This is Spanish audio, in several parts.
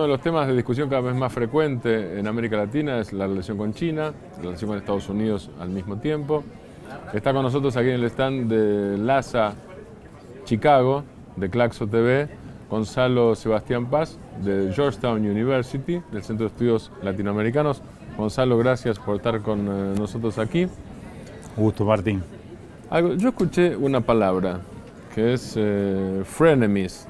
de los temas de discusión cada vez más frecuente en América Latina es la relación con China, la relación con Estados Unidos al mismo tiempo. Está con nosotros aquí en el stand de LASA Chicago, de Claxo TV, Gonzalo Sebastián Paz, de Georgetown University, del Centro de Estudios Latinoamericanos. Gonzalo, gracias por estar con nosotros aquí. Gusto, Martín. Yo escuché una palabra que es frenemies,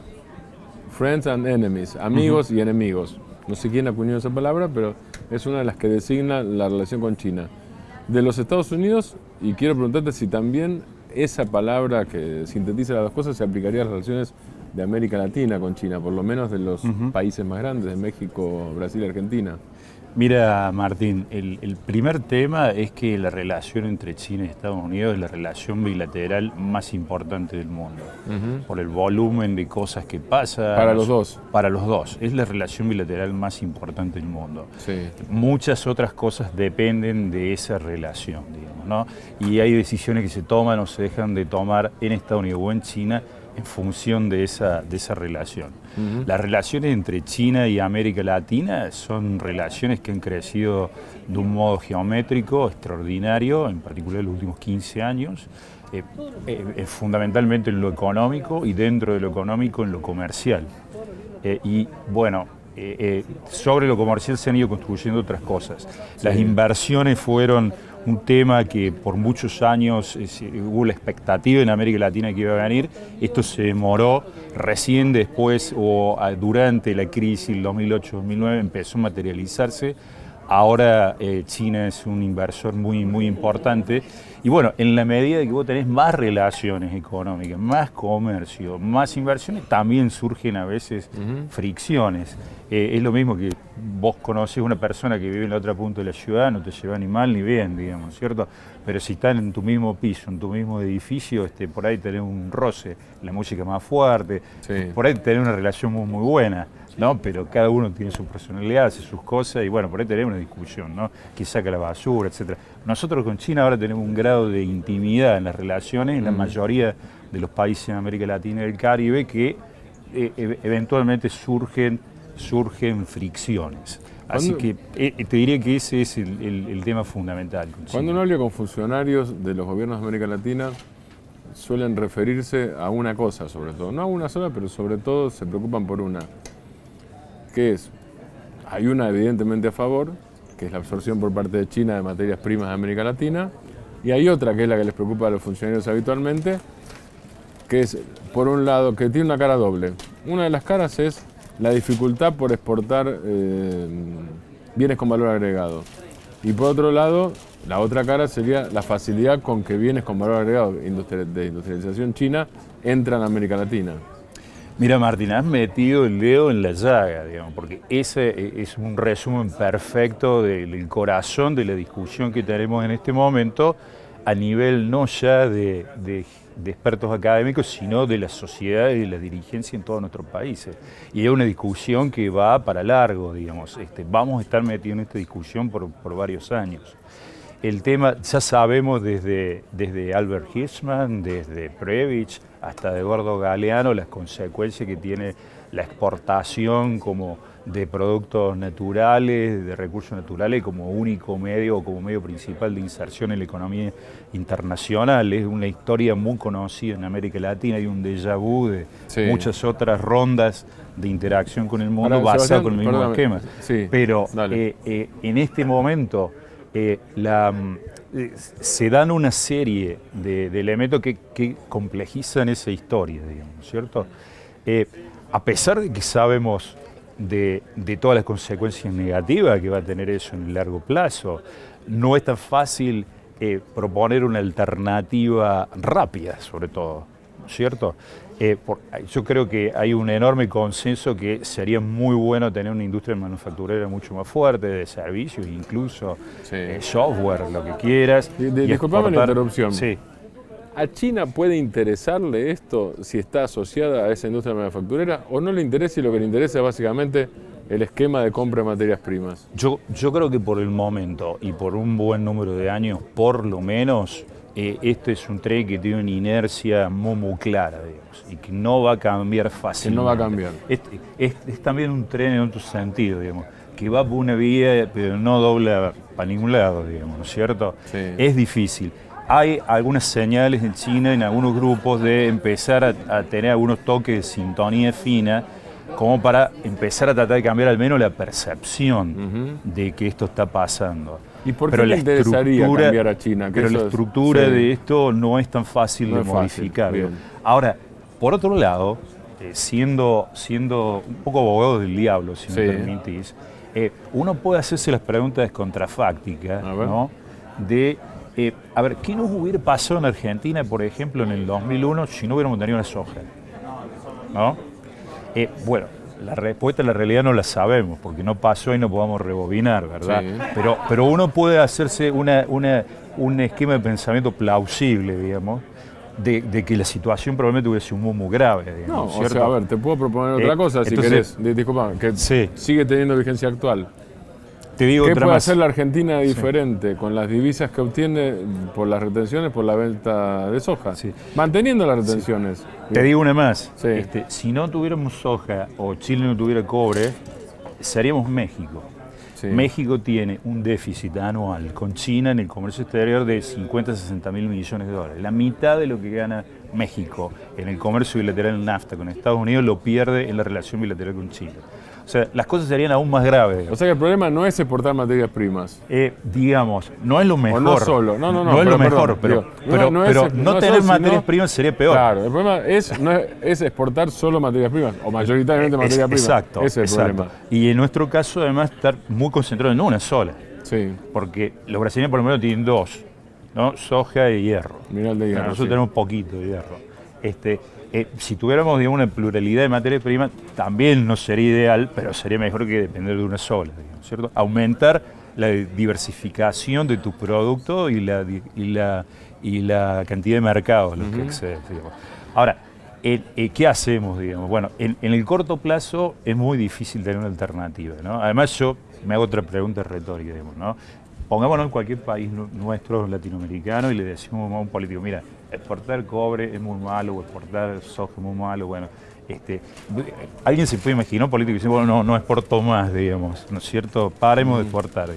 friends and enemies, amigos y enemigos. No sé quién acuñó esa palabra, pero es una de las que designa la relación con China. De los Estados Unidos, y quiero preguntarte si también esa palabra que sintetiza las dos cosas se aplicaría a las relaciones de América Latina con China, por lo menos de los países más grandes, de México, Brasil y Argentina. Mira, Martín, el primer tema es que la relación entre China y Estados Unidos es la relación bilateral más importante del mundo, por el volumen de cosas que pasa. Para los dos. Para los dos, es la relación bilateral más importante del mundo. Sí. Muchas otras cosas dependen de esa relación, digamos, ¿no? Y hay decisiones que se toman o se dejan de tomar en Estados Unidos o en China en función de esa relación. Las relaciones entre China y América Latina son relaciones que han crecido de un modo geométrico extraordinario, en particular en los últimos 15 años, fundamentalmente en lo económico y dentro de lo económico en lo comercial. Sobre lo comercial se han ido construyendo otras cosas. Las inversiones fueron un tema que por muchos años hubo la expectativa en América Latina que iba a venir. Esto se demoró, recién después o durante la crisis del 2008-2009 empezó a materializarse. Ahora China es un inversor muy, muy importante. Y bueno, en la medida de que vos tenés más relaciones económicas, más comercio, más inversiones, también surgen a veces fricciones. Es lo mismo que vos conocés una persona que vive en la otra punta de la ciudad, no te lleva ni mal ni bien, digamos, ¿cierto? Pero si están en tu mismo piso, en tu mismo edificio, por ahí tenés un roce, la música más fuerte, por ahí tenés una relación muy, muy buena, ¿no? Pero cada uno tiene su personalidad, hace sus cosas y bueno, por ahí tenemos una discusión, ¿no? Que saca la basura, etc. Nosotros con China ahora tenemos un grado de intimidad en las relaciones en la mayoría de los países de América Latina y del Caribe que eventualmente surgen fricciones. Así que te diría que ese es el tema fundamental. Cuando uno habla con funcionarios de los gobiernos de América Latina, suelen referirse a una cosa sobre todo, no a una sola, pero sobre todo se preocupan por una, que es, hay una evidentemente a favor, que es la absorción por parte de China de materias primas de América Latina, y hay otra que es la que les preocupa a los funcionarios habitualmente, que es, por un lado, que tiene una cara doble. Una de las caras es la dificultad por exportar bienes con valor agregado. Y por otro lado, la otra cara sería la facilidad con que bienes con valor agregado de industrialización china entran a América Latina. Mira, Martín, has metido el dedo en la llaga, digamos, porque ese es un resumen perfecto del corazón de la discusión que tenemos en este momento a nivel no ya de expertos académicos, sino de la sociedad y de la dirigencia en todos nuestros países. Y es una discusión que va para largo, digamos. Vamos a estar metidos en esta discusión por varios años. El tema, ya sabemos desde Albert Hirschman, desde Prebisch, hasta Eduardo Galeano, las consecuencias que tiene la exportación como de productos naturales, de recursos naturales, como único medio o como medio principal de inserción en la economía internacional. Es una historia muy conocida en América Latina, hay un déjà vu de muchas otras rondas de interacción con el mundo basado con el mismo esquema. Pero en este momento se dan una serie de elementos que complejizan esa historia, digamos, ¿cierto? A pesar de que sabemos de todas las consecuencias negativas que va a tener eso en el largo plazo, no es tan fácil proponer una alternativa rápida, sobre todo, ¿cierto? Yo creo que hay un enorme consenso que sería muy bueno tener una industria manufacturera mucho más fuerte, de servicios, incluso software, lo que quieras. Disculpame la interrupción. Sí. ¿A China puede interesarle esto si está asociada a esa industria manufacturera o no le interesa y lo que le interesa es básicamente el esquema de compra de materias primas? Yo creo que por el momento y por un buen número de años, por lo menos, esto es un tren que tiene una inercia muy clara, digamos, y que no va a cambiar fácilmente. Que no va a cambiar. Es también un tren en otro sentido, digamos, que va por una vía, pero no dobla para ningún lado, digamos, ¿no es cierto? Sí. Es difícil. Hay algunas señales en China, en algunos grupos, de empezar a tener algunos toques de sintonía fina, como para empezar a tratar de cambiar al menos la percepción de que esto está pasando. ¿Y por qué le interesaría cambiar a China? Pero la estructura de esto no es tan fácil de modificar. Ahora, por otro lado, siendo un poco abogado del diablo, si me permitís, uno puede hacerse las preguntas contrafácticas, ¿no? A ver, ¿qué nos hubiera pasado en Argentina, por ejemplo, en el 2001 si no hubiéramos tenido la soja? ¿No? Bueno, la respuesta en la realidad no la sabemos, porque no pasó y no podemos rebobinar, ¿verdad? Sí. Pero uno puede hacerse un esquema de pensamiento plausible, digamos, de que la situación probablemente hubiese sido muy grave, digamos, ¿cierto? O sea, a ver, te puedo proponer otra cosa, si querés, disculpa, que sigue teniendo vigencia actual. Te digo ¿Qué otra puede más. hacer la Argentina diferente con las divisas que obtiene por las retenciones, por la venta de soja? Sí. Manteniendo las retenciones. Sí. Te digo una más. Sí. Si no tuviéramos soja o Chile no tuviera cobre, seríamos México. Sí. México tiene un déficit anual con China en el comercio exterior de 50 a 60 mil millones de dólares. La mitad de lo que gana México en el comercio bilateral en NAFTA con Estados Unidos lo pierde en la relación bilateral con Chile. O sea, las cosas serían aún más graves. O sea que el problema no es exportar materias primas. Digamos, no es lo mejor. O no solo. No es lo mejor, pero no tener materias primas sería peor. Claro, el problema es exportar solo materias primas, o mayoritariamente materias primas. Exacto. Ese es el problema. Y en nuestro caso, además, estar muy concentrado en una sola. Sí. Porque los brasileños por lo menos tienen dos, ¿no? Soja y hierro. Mineral de hierro. Nosotros tenemos poquito de hierro. Si tuviéramos, digamos, una pluralidad de materias primas, también no sería ideal, pero sería mejor que depender de una sola, digamos, ¿cierto? Aumentar la diversificación de tu producto y la cantidad de mercados a los que accedes, digamos. Ahora, ¿qué hacemos, digamos? Bueno, en el corto plazo es muy difícil tener una alternativa, ¿no? Además, yo me hago otra pregunta retórica, digamos, ¿no? Pongámonos en cualquier país nuestro latinoamericano y le decimos a un político, mira, exportar cobre es muy malo, o exportar soja es muy malo, bueno, alguien se puede imaginar un político diciendo, bueno, no exporto más, digamos, ¿no es cierto? Paremos de exportar.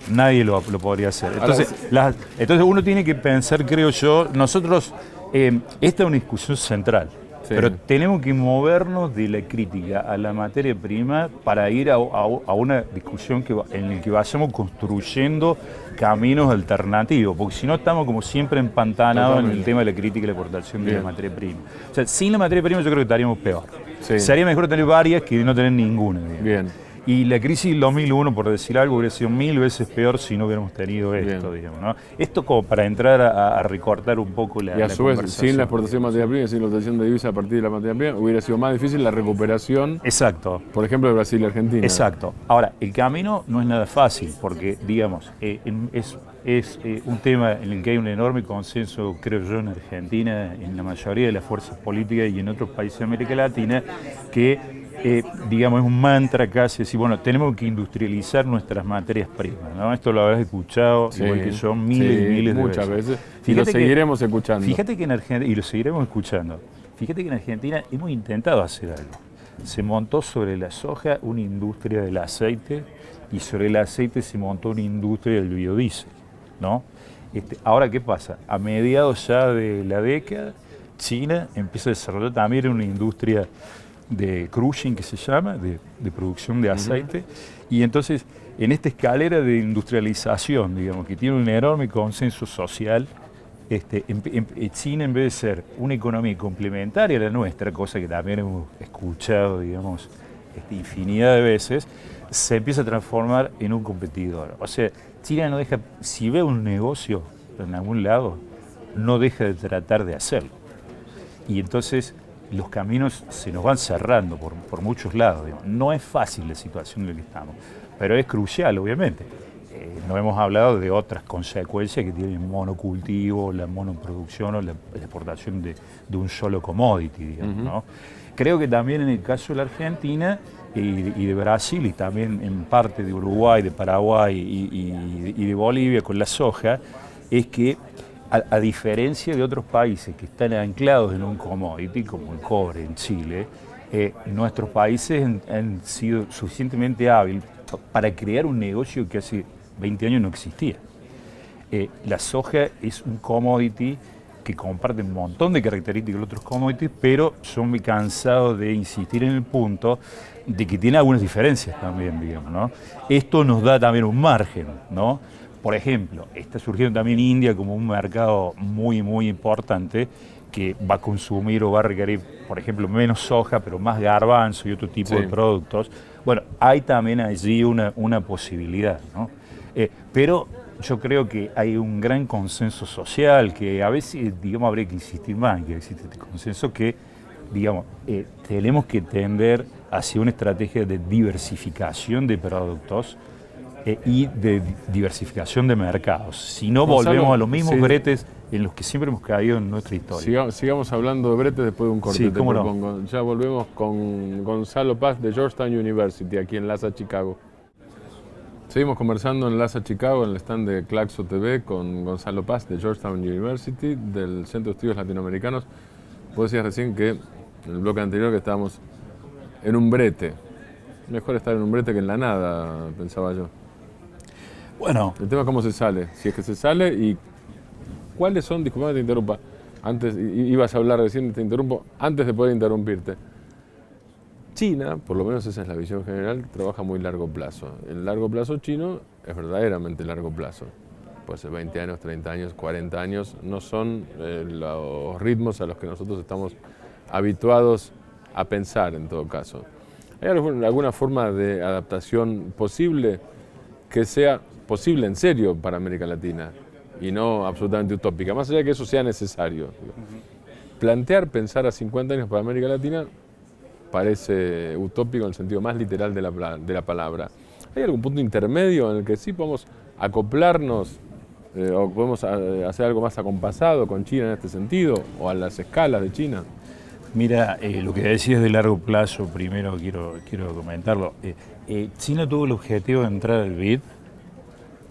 Nadie lo podría hacer. Entonces uno tiene que pensar, creo yo, nosotros, esta es una discusión central. Sí. Pero tenemos que movernos de la crítica a la materia prima para ir a una discusión en la que vayamos construyendo caminos alternativos, porque si no estamos como siempre empantanados en el tema de la crítica y la exportación de la materia prima. O sea, sin la materia prima yo creo que estaríamos peor. Sí. Sería mejor tener varias que no tener ninguna. Digamos. Bien. Y la crisis del 2001, por decir algo, hubiera sido 1000 veces peor si no hubiéramos tenido esto, digamos, ¿no? Esto como para entrar a recortar un poco la conversación. Y a su vez, sin la exportación de materia prima, sin la obtención de divisas a partir de la materia prima, hubiera sido más difícil la recuperación. Exacto. Por ejemplo, de Brasil y Argentina. Exacto. Ahora, el camino no es nada fácil, porque, digamos, es un tema en el que hay un enorme consenso, creo yo, en Argentina, en la mayoría de las fuerzas políticas y en otros países de América Latina, que digamos, es un mantra casi, decir, bueno, tenemos que industrializar nuestras materias primas, ¿no? Esto lo habrás escuchado, igual que yo, miles y miles de veces. Muchas veces. Y lo seguiremos escuchando. Fíjate que en Argentina, y lo seguiremos escuchando, fíjate que en Argentina hemos intentado hacer algo. Se montó sobre la soja una industria del aceite y sobre el aceite se montó una industria del biodiesel, ¿no? Ahora, ¿qué pasa? A mediados ya de la década, China empieza a desarrollar también una industria de crushing, que se llama, de producción de aceite, y entonces en esta escalera de industrialización, digamos, que tiene un enorme consenso social, China, en vez de ser una economía complementaria a la nuestra, cosa que también hemos escuchado, digamos, infinidad de veces, se empieza a transformar en un competidor. O sea, China no deja, si ve un negocio en algún lado, no deja de tratar de hacerlo. Y entonces los caminos se nos van cerrando por muchos lados. Digamos. No es fácil la situación en la que estamos, pero es crucial, obviamente. No hemos hablado de otras consecuencias que tiene el monocultivo, la monoproducción o la exportación de un solo commodity, digamos, ¿no? Creo que también en el caso de la Argentina y de Brasil, y también en parte de Uruguay, de Paraguay y de Bolivia con la soja, es que a diferencia de otros países que están anclados en un commodity, como el cobre en Chile, nuestros países han sido suficientemente hábiles para crear un negocio que hace 20 años no existía. La soja es un commodity que comparte un montón de características de otros commodities, pero son muy cansados de insistir en el punto de que tiene algunas diferencias también, digamos, ¿no? Esto nos da también un margen, ¿no? Por ejemplo, está surgiendo también India como un mercado muy, muy importante que va a consumir o va a requerir, por ejemplo, menos soja, pero más garbanzo y otro tipo de productos. Bueno, hay también allí una posibilidad, ¿no? Pero yo creo que hay un gran consenso social que a veces, digamos, habría que insistir más en que existe este consenso que, digamos, tenemos que tender hacia una estrategia de diversificación de productos y de diversificación de mercados. Si no, volvemos a los mismos bretes en los que siempre hemos caído en nuestra historia. Sigamos hablando de bretes después de un corte, sí, te propongo. No. Ya volvemos con Gonzalo Paz de Georgetown University, aquí en LASA Chicago. Seguimos conversando en LASA Chicago, en el stand de Claxo TV, con Gonzalo Paz de Georgetown University, del Centro de Estudios Latinoamericanos. Vos decías recién que, en el bloque anterior, que estábamos en un brete. Mejor estar en un brete que en la nada, pensaba yo. Bueno. El tema es cómo se sale, si es que se sale y cuáles son, disculpame que te interrumpa, antes ibas a hablar recién, te interrumpo, antes de poder interrumpirte. China, por lo menos esa es la visión general, trabaja muy largo plazo. El largo plazo chino es verdaderamente largo plazo. Puede ser 20 años, 30 años, 40 años, no son los ritmos a los que nosotros estamos habituados a pensar en todo caso. ¿Hay alguna forma de adaptación posible que sea posible en serio para América Latina y no absolutamente utópica, más allá de que eso sea necesario? Plantear, pensar a 50 años para América Latina parece utópico en el sentido más literal de la palabra. ¿Hay algún punto intermedio en el que sí podemos acoplarnos o podemos hacer algo más acompasado con China en este sentido o a las escalas de China? Mira, lo que decías de largo plazo, primero quiero comentarlo. China tuvo el objetivo de entrar al BRIC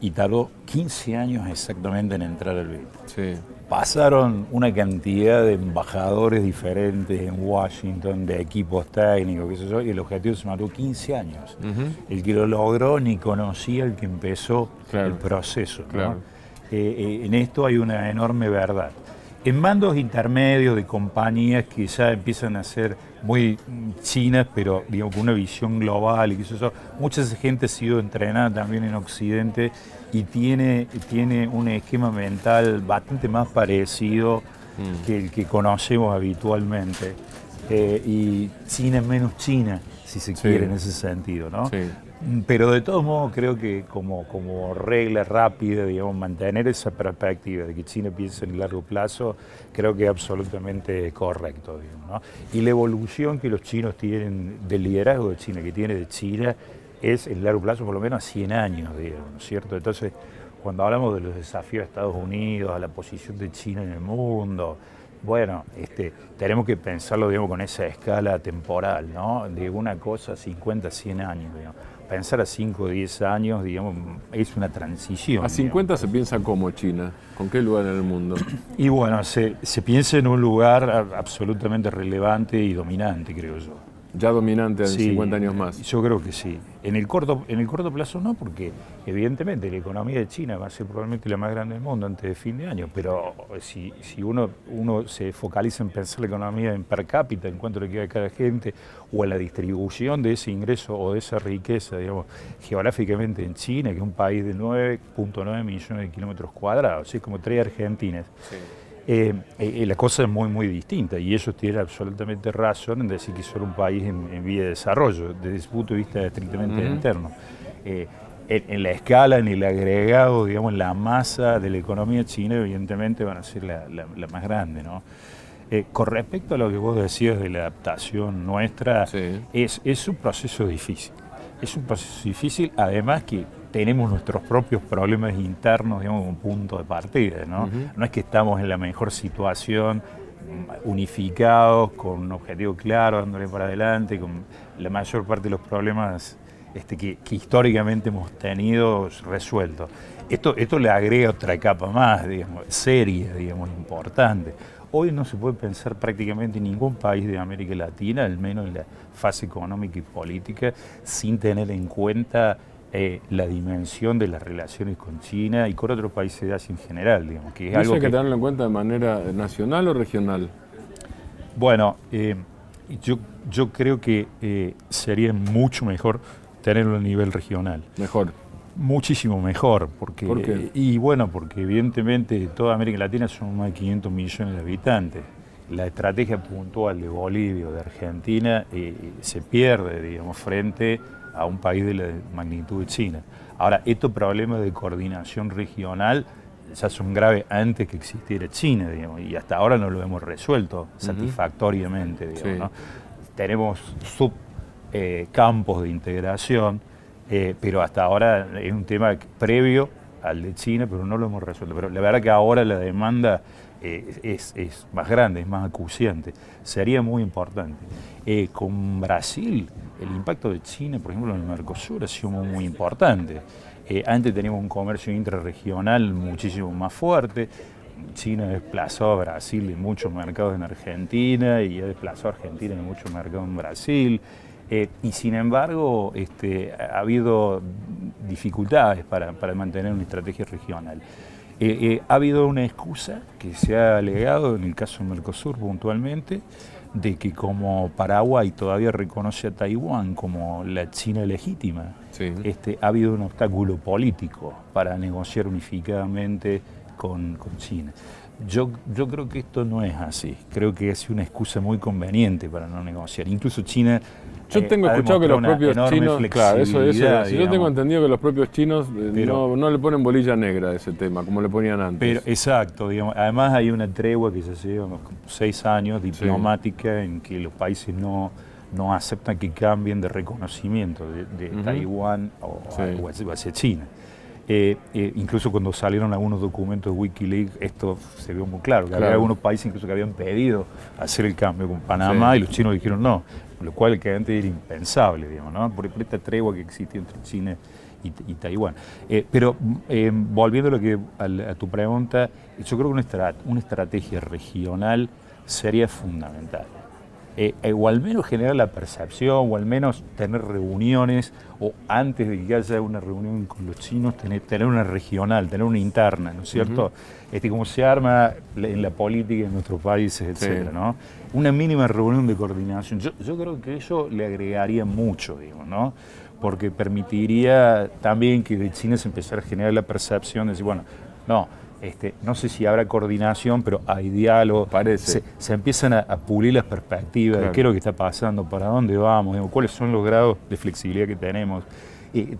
y tardó 15 años exactamente en entrar al BRIC. Sí. Pasaron una cantidad de embajadores diferentes en Washington, de equipos técnicos, qué sé yo, y el objetivo se mató 15 años. El que lo logró ni conocía el que empezó el proceso, ¿no? Claro. En esto hay una enorme verdad. En mandos intermedios de compañías que ya empiezan a ser muy chinas, pero digamos con una visión global y qué sé yo, mucha gente ha sido entrenada también en Occidente y tiene un esquema mental bastante más parecido que el que conocemos habitualmente. Y China es menos China, si se quiere, en ese sentido, ¿no? Sí. Pero de todos modos creo que como regla rápida, digamos, mantener esa perspectiva de que China piensa en el largo plazo, creo que es absolutamente correcto, digamos, ¿no? Y la evolución que los chinos tienen del liderazgo de China, que tiene de China, es en largo plazo por lo menos a 100 años, digamos, ¿no es cierto? Entonces, cuando hablamos de los desafíos de Estados Unidos, a la posición de China en el mundo, bueno, tenemos que pensarlo, digamos, con esa escala temporal, ¿no? De una cosa a 50, 100 años, digamos. Pensar a 5 o 10 años, digamos, es una transición. ¿A 50 se piensa como China? ¿Con qué lugar en el mundo? Y bueno, se piensa en un lugar absolutamente relevante y dominante, creo yo. Ya dominante en 50 años más. Yo creo que sí. En el corto plazo no, porque evidentemente la economía de China va a ser probablemente la más grande del mundo antes de fin de año, pero si uno se focaliza en pensar la economía en per cápita, en cuánto le queda a cada gente, o en la distribución de ese ingreso o de esa riqueza, digamos, geográficamente en China, que es un país de 9.9 millones de kilómetros cuadrados, es como 3 Argentinas. Sí. La cosa es muy, muy distinta y ellos tienen absolutamente razón en decir que son un país en vía de desarrollo, desde ese punto de vista estrictamente interno. En la escala, en el agregado, digamos, en la masa de la economía china, evidentemente van a ser la más grande, ¿no? Con respecto a lo que vos decías de la adaptación nuestra, es un proceso difícil. Es un proceso difícil, además que tenemos nuestros propios problemas internos, digamos, como punto de partida, ¿no? No es que estamos en la mejor situación, unificados, con un objetivo claro, dándole para adelante, con la mayor parte de los problemas que históricamente hemos tenido resuelto. Esto le agrega otra capa más, digamos, seria, digamos, importante. Hoy no se puede pensar prácticamente en ningún país de América Latina, al menos en la fase económica y política, sin tener en cuenta la dimensión de las relaciones con China y con otros países de Asia en general, digamos, que es algo hay que tenerlo en cuenta de manera nacional o regional. Bueno, yo creo que sería mucho mejor tenerlo a nivel regional. Mejor. Muchísimo mejor, porque, ¿Por qué? Y bueno, porque evidentemente toda América Latina son más de 500 millones de habitantes. La estrategia puntual de Bolivia o de Argentina se pierde, digamos, frente a un país de la magnitud de China. Ahora, estos problemas de coordinación regional ya son graves antes que existiera China, digamos, y hasta ahora no lo hemos resuelto satisfactoriamente, digamos, Sí. ¿no? Tenemos subcampos de integración, pero hasta ahora es un tema previo al de China, pero no lo hemos resuelto. Pero la verdad que ahora la demanda es más grande, es más acuciante. Sería muy importante. Con Brasil, el impacto de China, por ejemplo, en el Mercosur ha sido muy importante. Antes teníamos un comercio intrarregional muchísimo más fuerte. China desplazó a Brasil en muchos mercados en Argentina y ha desplazado a Argentina en muchos mercados en Brasil. Y sin embargo, ha habido dificultades para mantener una estrategia regional. Ha habido una excusa que se ha alegado en el caso del Mercosur puntualmente, de que como Paraguay todavía reconoce a Taiwán como la China legítima, Sí. ha habido un obstáculo político para negociar unificadamente con China. Yo creo que esto no es así. Creo que es una excusa muy conveniente para no negociar. Incluso China. Yo tengo escuchado que los propios chinos, claro, eso yo tengo entendido que los propios chinos no le ponen bolilla negra a ese tema, como le ponían antes. Pero, exacto, digamos, además hay una tregua que ya lleva 6 años diplomática en que los países no aceptan que cambien de reconocimiento de Taiwán o hacia China. Incluso cuando salieron algunos documentos de Wikileaks, esto se vio muy claro, que había algunos países incluso que habían pedido hacer el cambio con Panamá y los chinos dijeron no, lo cual que antes era impensable, digamos, ¿no? por esta tregua que existe entre China y Taiwán. Pero volviendo a tu pregunta, yo creo que una estrategia regional sería fundamental. O al menos generar la percepción, o al menos tener reuniones, o antes de que haya una reunión con los chinos, tener una regional, tener una interna, ¿no es cierto? Como se arma en la política en nuestros países, etcétera, ¿no? Una mínima reunión de coordinación. Yo creo que eso le agregaría mucho, digamos, ¿no? Porque permitiría también que de China se empezara a generar la percepción de decir, bueno, no sé si habrá coordinación, pero hay diálogo. Se empiezan a pulir las perspectivas de qué es lo que está pasando, para dónde vamos, digamos, cuáles son los grados de flexibilidad que tenemos.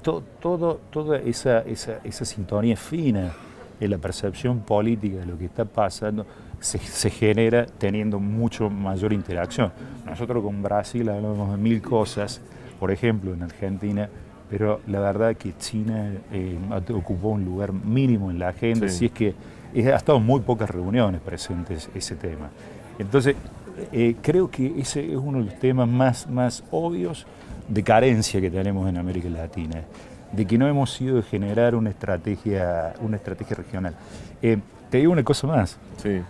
Toda esa sintonía fina en la percepción política de lo que está pasando se genera teniendo mucho mayor interacción. Nosotros con Brasil hablamos de 1000 cosas, por ejemplo, en Argentina, pero la verdad es que China ocupó un lugar mínimo en la agenda, si es que ha estado en muy pocas reuniones presentes ese tema. Entonces, creo que ese es uno de los temas más obvios de carencia que tenemos en América Latina, de que no hemos sido de generar una estrategia regional. Te digo una cosa más. Sí.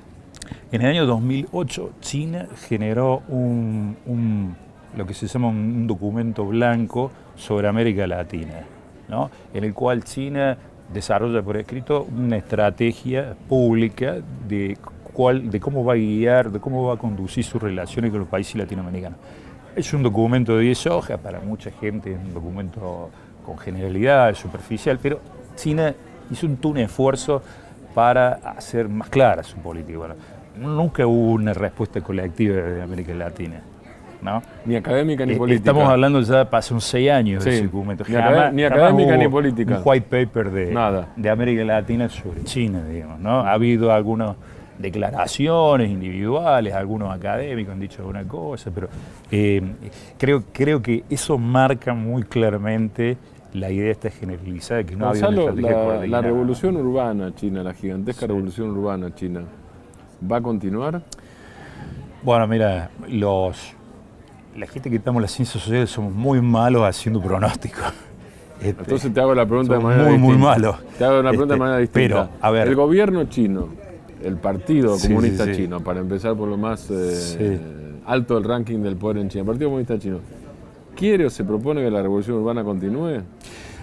En el año 2008, China generó lo que se llama un documento blanco sobre América Latina, ¿no? En el cual China desarrolla por escrito una estrategia pública de cómo va a guiar, de cómo va a conducir sus relaciones con los países latinoamericanos. Es un documento de 10 hojas, para mucha gente es un documento con generalidad, superficial, pero China hizo un esfuerzo para hacer más clara su política. Bueno, nunca hubo una respuesta colectiva de América Latina, ¿no? Ni académica ni política. Estamos hablando ya pasan 6 años de ese documento. Ni académica ni política. Un white paper de América Latina sobre China, digamos, ¿no? Ha habido algunas declaraciones individuales, algunos académicos han dicho alguna cosa, pero creo que eso marca muy claramente la idea esta generalizada de que no había una estrategia coordinada. La revolución urbana china, la gigantesca revolución urbana china, ¿va a continuar? Bueno, mira, la gente que estamos en las ciencias sociales somos muy malos haciendo pronósticos. Entonces te hago la pregunta de manera muy, distinta. muy malo. Te hago una pregunta de manera distinta. Pero, a ver. El gobierno chino, el Partido Sí, Comunista sí, sí. Chino, para empezar por lo más Sí. alto del ranking del poder en China, el Partido Comunista Chino, ¿quiere o se propone que la revolución urbana continúe?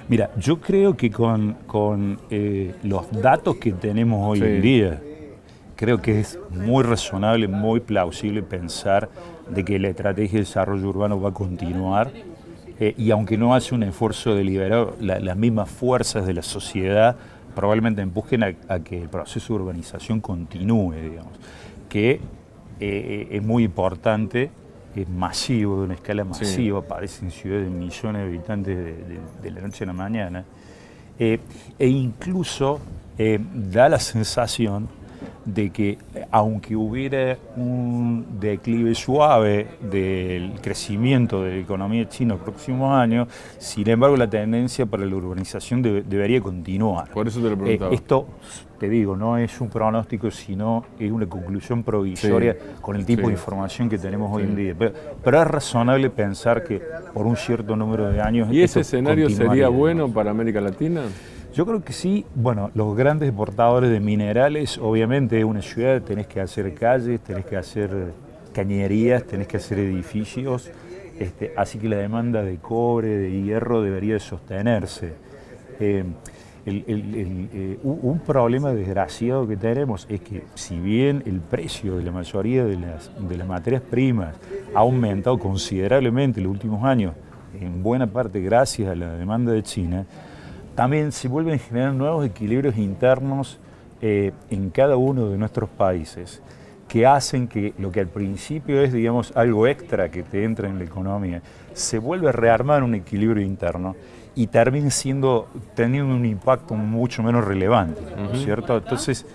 Mira, yo creo que con los datos que tenemos hoy Sí. en día, creo que es muy razonable, muy plausible pensar de que la estrategia de desarrollo urbano va a continuar y aunque no hace un esfuerzo deliberado, las mismas fuerzas de la sociedad probablemente empujen a que el proceso de urbanización continúe, digamos, que es muy importante, es masivo, de una escala masiva, aparece en ciudades de millones de habitantes de la noche a la mañana, e incluso da la sensación de que aunque hubiera un declive suave del crecimiento de la economía china en los próximos años, sin embargo la tendencia para la urbanización debería continuar. Por eso te lo preguntaba. Esto, te digo, no es un pronóstico, sino es una conclusión provisoria con el tipo de información que tenemos hoy en día. Pero es razonable pensar que por un cierto número de años... ¿Y ese escenario sería continuaría, bueno ¿no? para América Latina? Yo creo que sí. Bueno, los grandes exportadores de minerales, obviamente en una ciudad tenés que hacer calles, tenés que hacer cañerías, tenés que hacer edificios, así que la demanda de cobre, de hierro debería sostenerse. Un problema desgraciado que tenemos es que si bien el precio de la mayoría de las materias primas ha aumentado considerablemente en los últimos años, en buena parte gracias a la demanda de China, también se vuelven a generar nuevos equilibrios internos en cada uno de nuestros países que hacen que lo que al principio es, digamos, algo extra que te entra en la economía, se vuelve a rearmar un equilibrio interno y termina teniendo un impacto mucho menos relevante, ¿no es cierto? Entonces,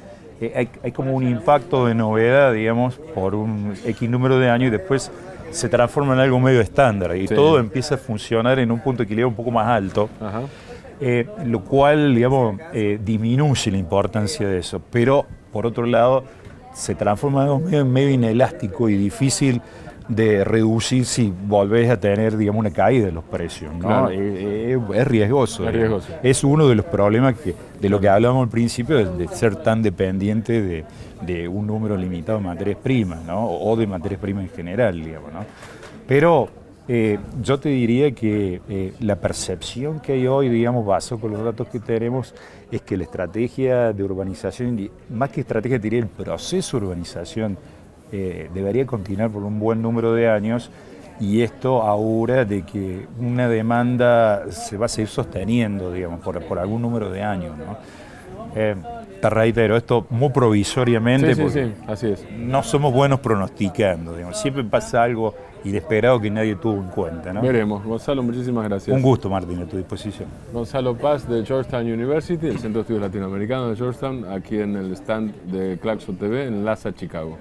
hay como un impacto de novedad, digamos, por un X número de años y después se transforma en algo medio estándar y todo empieza a funcionar en un punto de equilibrio un poco más alto. Ajá. Lo cual, digamos, disminuye la importancia de eso, pero por otro lado se transforma en algo medio inelástico y difícil de reducir si volvés a tener, digamos, una caída de los precios, ¿no? Claro. Es riesgoso. Es riesgoso. Es uno de los problemas de lo que hablábamos al principio, de ser tan dependiente de un número limitado de materias primas, ¿no? O de materias primas en general, digamos, ¿no? Pero yo te diría que la percepción que hay hoy, digamos, basado con los datos que tenemos, es que la estrategia de urbanización, más que estrategia, te diría el proceso de urbanización, debería continuar por un buen número de años y esto augura de que una demanda se va a seguir sosteniendo, digamos, por algún número de años, ¿no? Te reitero, esto muy provisoriamente, Sí, así es. no somos buenos pronosticando, digamos. Siempre pasa algo inesperado que nadie tuvo en cuenta, ¿no? Veremos. Gonzalo, muchísimas gracias. Un gusto, Martín, a tu disposición. Gonzalo Paz de Georgetown University, el Centro de Estudios Latinoamericanos de Georgetown, aquí en el stand de Claxo TV en Lhasa, Chicago.